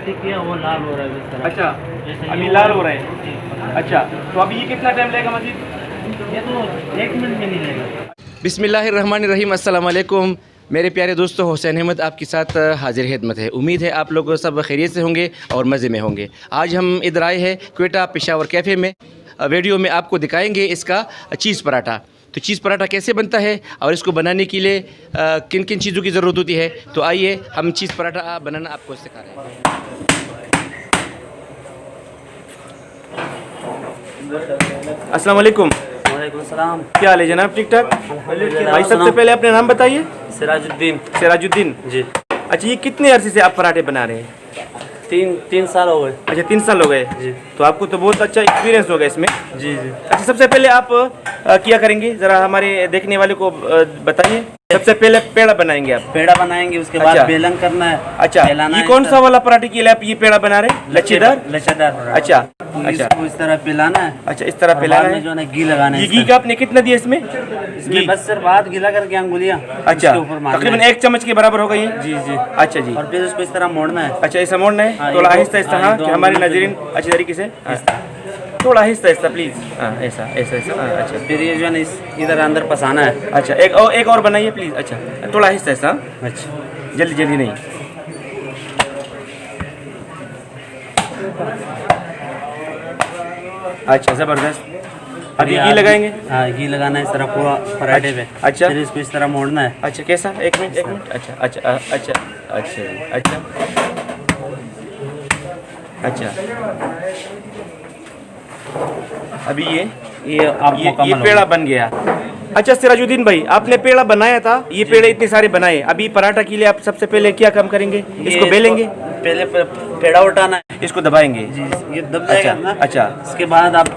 गलती किया वो लाल हो रहा है इस तरह। अच्छा, जैसे अभी ये लाल हो रहा है। अच्छा, तो अभी ये कितना टाइम लगेगा मजीद? ये तो 1 मिनट में नहीं लगेगा। बिस्मिल्लाहिर्रहमानिर्रहीम, अस्सलाम वालेकुम मेरे प्यारे दोस्तों। हुसैन अहमद आपके साथ हाजिर खिदमत है। उम्मीद है आप लोग सब खैरियत से होंगे और मज़े में होंगे। आज हम इधर आए हैं क्वेटा पेशावर कैफ़े में। वीडियो में आपको दिखाएंगे इसका चीज़ पराठा। तो चीज़ पराठा कैसे बनता है और इसको बनाने के लिए किन किन चीज़ों की ज़रूरत होती है, तो आइए हम चीज़ पराठा बनाना आपको सिखा रहे हैं। अस्सलाम वालेकुम। वालेकुम सलाम। क्या हाल है जनाब? ठीक ठाक भाई। सबसे पहले अपने नाम बताइए। सिराजुद्दीन। सिराजुद्दीन जी। अच्छा, ये कितने अरसे से आप पराठे बना रहे हैं? तीन साल हो गए। अच्छा, 3 साल हो गए जी। तो आपको तो बहुत अच्छा एक्सपीरियंस होगा इसमें। जी जी। अच्छा, सबसे पहले आप क्या करेंगे ज़रा हमारे देखने वाले को बताइए। सबसे पहले पेड़ा बनाएंगे आप? पेड़ा बनाएंगे, उसके बाद अच्छा। बेलन करना है। अच्छा, फैलाना ये है कौन इस सा वाला पराठे के लिए आप ये पेड़ा बना रहे हैं? लच्छेदार। लच्छेदार पराठा। अच्छा अच्छा इसको इस तरह पिलाना है। अच्छा, इस तरह और फैलाना बाद में है। जो है ना घी लगाना है। ये घी का आपने कितना दिया इसमें? इसमें बस सिर्फ हाथ गीला करके अंगुलियां अच्छा, इसके ऊपर मारना तकरीबन है। 1 चम्मच के बराबर होगा ये। जी जी। अच्छा जी। और फिर इसको इस तरह मोड़ना है। अच्छा, ऐसा मोड़ना है। हाँ, थोड़ा ये आहिस्ता आहिस्ता, हाँ, हाँ, ये दो कि हमारे अंगुलियों नाज़रीन अच्छी तरीके से, थोड़ा आहिस्ता आहिस्ता प्लीज़। हाँ, ऐसा ऐसा ऐसा। हाँ, अच्छा। फिर ये जो है ना इधर अंदर पसाना है। अच्छा, एक और बनाइए प्लीज़। अच्छा, थोड़ा आहिस्ता आहिस्ता, हाँ, अच्छा। जल्दी जल्दी नहीं। अच्छा, ज़बरदस्त। अभी घी लगाएंगे? हाँ, घी लगाना है इस तरह पूरा पराठे पे। अच्छा। फिर इसको इस तरह मोड़ना है। अच्छा, कैसा? एक मिनट। अच्छा अच्छा अच्छा अच्छा अच्छा अच्छा। अभी ये आप ये पेड़ा बन गया। अच्छा सिराजुद्दीन भाई, आपने पेड़ा बनाया था, ये पेड़े इतने सारे बनाए, अभी पराठा के लिए आप सबसे पहले क्या काम करेंगे? इसको बेलेंगे? पहले पेड़ा उठाना है, इसको दबाएंगे? जी। ये दब जाएगा ना। अच्छा। इसके बाद आप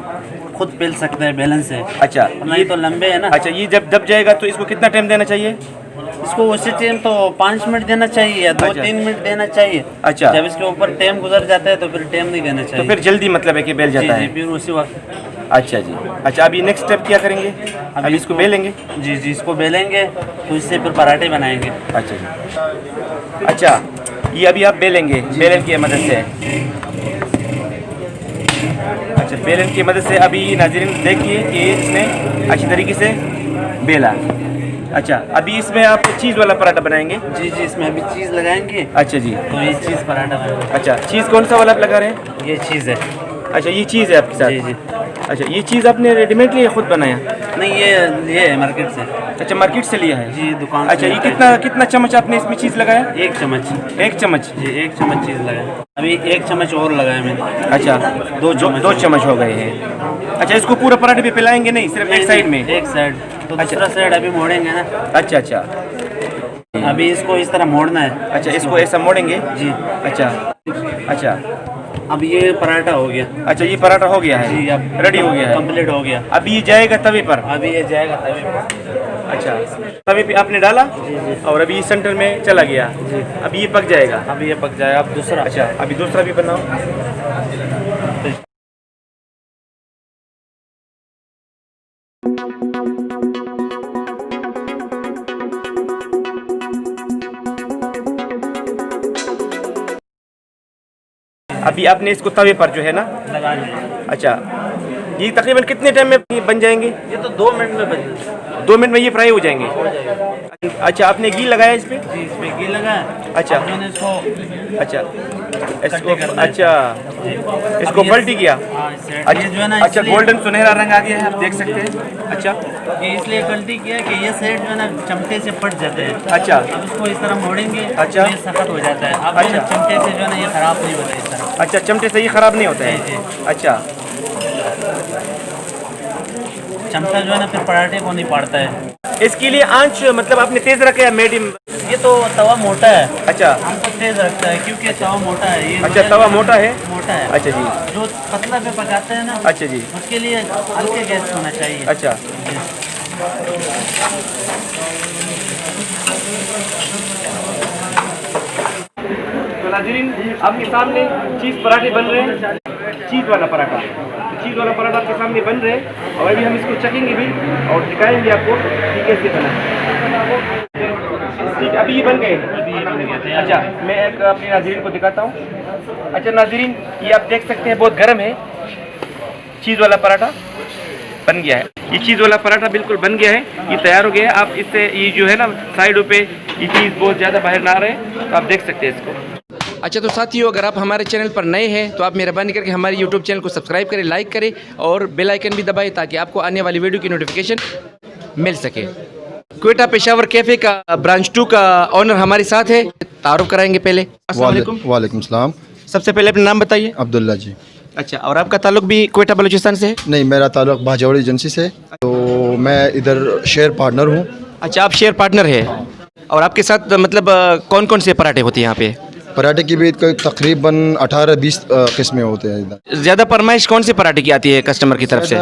खुद बेल सकते हैं बेलन से। अच्छा, नहीं तो लंबे है ना। अच्छा, ये जब दब जाएगा तो इसको कितना टाइम देना चाहिए? इसको उसी टाइम तो 5 मिनट देना चाहिए या 2-3 मिनट देना चाहिए। अच्छा। जब इसके ऊपर टाइम गुजर जाता है तो फिर टाइम नहीं देना चाहिए। तो फिर जल्दी मतलब है कि बेल जाता है? फिर उसी वक्त। अच्छा जी। अच्छा, अभी नेक्स्ट स्टेप क्या करेंगे? अभी इसको बेलेंगे? जी जी, इसको बेलेंगे तो इससे फिर पराठे बनाएंगे। अच्छा जी। अच्छा, ये अभी आप बेलेंगे बेलन की मदद से? अच्छा, बेलन की मदद से अभी नाज़रीन देखिए कि इसने अच्छी तरीके से बेला। अच्छा, अभी इसमें आप चीज़ वाला पराठा बनाएंगे? जी जी, इसमें अभी चीज़ लगाएंगे। अच्छा जी। तो ये चीज़ पराठा बनेगा। अच्छा, चीज़ कौन सा वाला आप लगा रहे हैं? ये चीज़ है। अच्छा, ये चीज़ है आपके साथ? जी जी। अच्छा, ये चीज़ आपने रेडीमेड लिया, खुद बनाया? नहीं, ये है मार्केट से। अच्छा, मार्केट से लिया है? जी, दुकान अच्छा, से। ये कितना चम्मच आपने इसमें चीज़ लगाया? 1 चम्मच। 1 चम्मच? जी, 1 चम्मच चीज़ लगाया। अभी 1 चम्मच और लगाया मैंने। अच्छा, 2 चम्मच हो गए हैं। अच्छा, इसको पूरा पराठे पे पिलाएंगे नहीं, सिर्फ एक साइड में? एक साइड। तो अच्छा। दूसरा साइड अभी मोड़ेंगे ना। अच्छा अच्छा। अभी इसको इस तरह मोड़ना है। अच्छा, इसको ऐसा मोड़ेंगे? जी। अच्छा अच्छा। अब ये पराठा हो गया। अच्छा, ये पराठा हो गया है? जी, अब रेडी हो गया है? कंप्लीट हो गया। अभी ये जाएगा तवे पर? अभी ये जाएगा तवे पर। अच्छा, तवे पे आपने डाला? जी जी। और अभी सेंटर में चला गया? जी। अभी ये पक जाएगा? अभी ये पक जाएगा। अब दूसरा। अच्छा, अभी दूसरा भी बनाओ। अभी आपने इसको तवे पर जो है ना लगा लिया। अच्छा, ये तकरीबन कितने टाइम में बन जाएंगे? ये तो 2 मिनट में बन जाएगा। 2 मिनट में ये फ्राई हो जाएंगे? अच्छा, आपने घी लगाया इस पे? जी, इसमें घी लगा है। अच्छा। अब मैंने इसको अच्छा, इसको करना है। अच्छा, इसको अब ये- पलटी किया? हाँ, इस साइड। अच्छा ये जो है ना अच्छा, इसलिए- गोल्डन सुनहरा रंग आ गया है, आप देख सकते हैं। अच्छा ये इसलिए गलती किया कि ये साइड जो है ना चमटे से फट जाते हैं। अच्छा अब इसको इस तरह मोड़ेंगे। अच्छा। तो ये सख्त हो जाता है। अब जो है ना अच्छा। चमटे से जो है ना ये खराब नहीं होता इस तरह। अच्छा, चमटे से ये खराब नहीं होता जी, है? जी। अच्छा चमटा जो है ना फिर पराठे को नहीं पाड़ता है। इसके लिए आंच मतलब आपने तेज रखा है मीडियम? ये तो तवा मोटा है। अच्छा हम तो तेज रखता है क्योंकि तवा मोटा है। ये अच्छा, तवा मोटा है? मोटा है। अच्छा जी। जो पतला पे पकाते हैं ना, अच्छा जी। उसके लिए हल्के गैस होना चाहिए। अच्छा तो नाज़रीन, आपके सामने चीज़ पराठे बन रहे हैं, चीज़ वाला पराठा। चीज़ वाला पराठा आपके सामने बन रहे हैं और अभी हम इसको चखेंगे भी और दिखाएंगे आपको कि कैसे बना है। ठीक है, अभी ये बन गए? अभी ये बन गया था। अच्छा, मैं एक अपने नाज़रीन को दिखाता हूँ। अच्छा नाजरीन, ये आप देख सकते हैं बहुत गर्म है। चीज़ वाला पराठा बन गया है। ये चीज़ वाला पराठा बिल्कुल बन गया है, ये तैयार हो गया है। आप इससे ये जो है ना साइडों पे ये चीज़ बहुत ज़्यादा बाहर ना आ रहे, तो आप देख सकते हैं इसको। अच्छा तो साथियों, अगर आप हमारे चैनल पर नए हैं तो आप मेहरबानी करके हमारे यूट्यूब चैनल को सब्सक्राइब करें, लाइक करें और बेल आइकन भी दबाएं ताकि आपको आने वाली वीडियो की नोटिफिकेशन मिल सके। क्वेटा पेशावर कैफ़े का ब्रांच 2 का ऑनर हमारे साथ है, तारुफ कराएंगे पहले। अस्सलाम वालेकुम। वालेकुम सलाम। सबसे पहले अपना नाम बताइए। अब्दुल्ला जी। अच्छा, और आपका ताल्लुक भी क्वेटा बलूचिस्तान से है? नहीं, मेरा ताल्लुक भाजावड़ी एजेंसी से, तो मैं इधर शेयर पार्टनर हूँ। अच्छा, आप शेयर पार्टनर है। और आपके साथ मतलब कौन कौन से पराठे होते हैं यहाँ पे? पराठे की भी कोई तकरीबन 18-20 किस्में होते हैं इधर। ज़्यादा फरमाइश कौन से पराठे की आती है कस्टमर की तरफ से?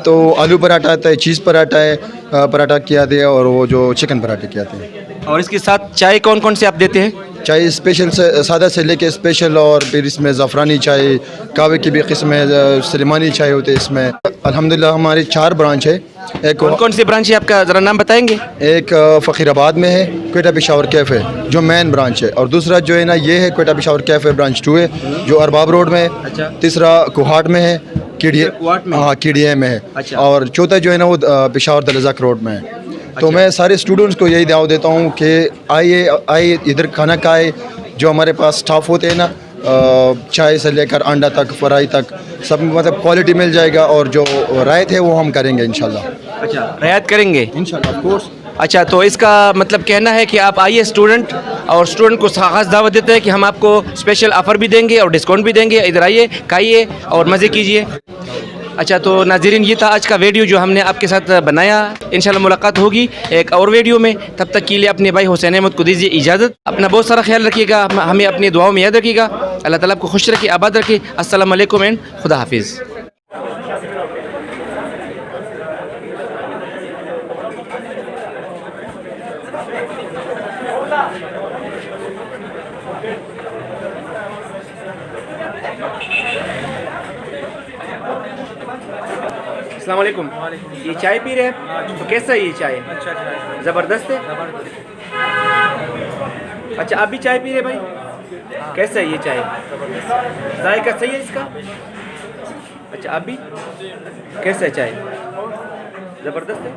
तो आलू पराठा आता है, चीज़ पराठा है, पराठा की आती है, और वो जो चिकन पराठे की आते हैं। और इसके साथ चाय कौन कौन से आप देते हैं? चाय स्पेशल से सादा से लेके स्पेशल, और फिर इसमें ज़ाफ़रानी चाय, कहवे की भी किस्म है, सलेमानी चाय होती है इसमें। अल्हम्दुलिल्लाह हमारी 4 ब्रांच है। एक कौन कौन सी ब्रांच है आपका, ज़रा नाम बताएंगे? एक फ़कीराबाद में है क्वेटा पेशावर कैफ़े जो मेन ब्रांच है, और दूसरा जो है ना ये है क्वेटा पेशावर कैफ़े ब्रांच 2 है जो अरबाब रोड में है। अच्छा। तीसरा कोहाट में है, कुहाट में? हाँ KDA में है। अच्छा। और चौथा जो है ना वो पेशावर दलज़क रोड में है। तो मैं सारे स्टूडेंट्स को यही दाव देता हूँ कि आइए इधर खाना खाए। जो हमारे पास स्टाफ होते हैं ना, चाय से लेकर अंडा तक, फ्राई तक, सब मतलब क्वालिटी मिल जाएगा, और जो रायत है वो हम करेंगे इंशाल्लाह। अच्छा, रियायत करेंगे इंशाल्लाह, ऑफ कोर्स। अच्छा, तो इसका मतलब कहना है कि आप आइए स्टूडेंट, और स्टूडेंट को खास दावत देते हैं कि हम आपको स्पेशल ऑफ़र भी देंगे और डिस्काउंट भी देंगे। इधर आइए, खाइए और मज़े कीजिए। अच्छा तो नाज़रीन, ये था आज का वीडियो जो हमने आपके साथ बनाया। इंशाल्लाह मुलाकात होगी एक और वीडियो में। तब तक के लिए अपने भाई हुसैन अहमद को दीजिए इजाज़त। अपना बहुत सारा ख्याल रखिएगा, हमें अपनी दुआओं में याद रखिएगा। अल्लाह ताला आपको खुश रखे, आबाद रखे। अस्सलाम वालेकुम एंड खुदा हाफिज़। अस्सलाम वालेकुम। ये चाय पी रहे हैं, तो कैसा है ये चाय? अच्छा अच्छा, ज़बरदस्त है। अच्छा, आप भी चाय पी रहे भाई? कैसा है ये चाय? जायका सही है इसका? अच्छा, आप भी? कैसा है चाय? ज़बरदस्त है।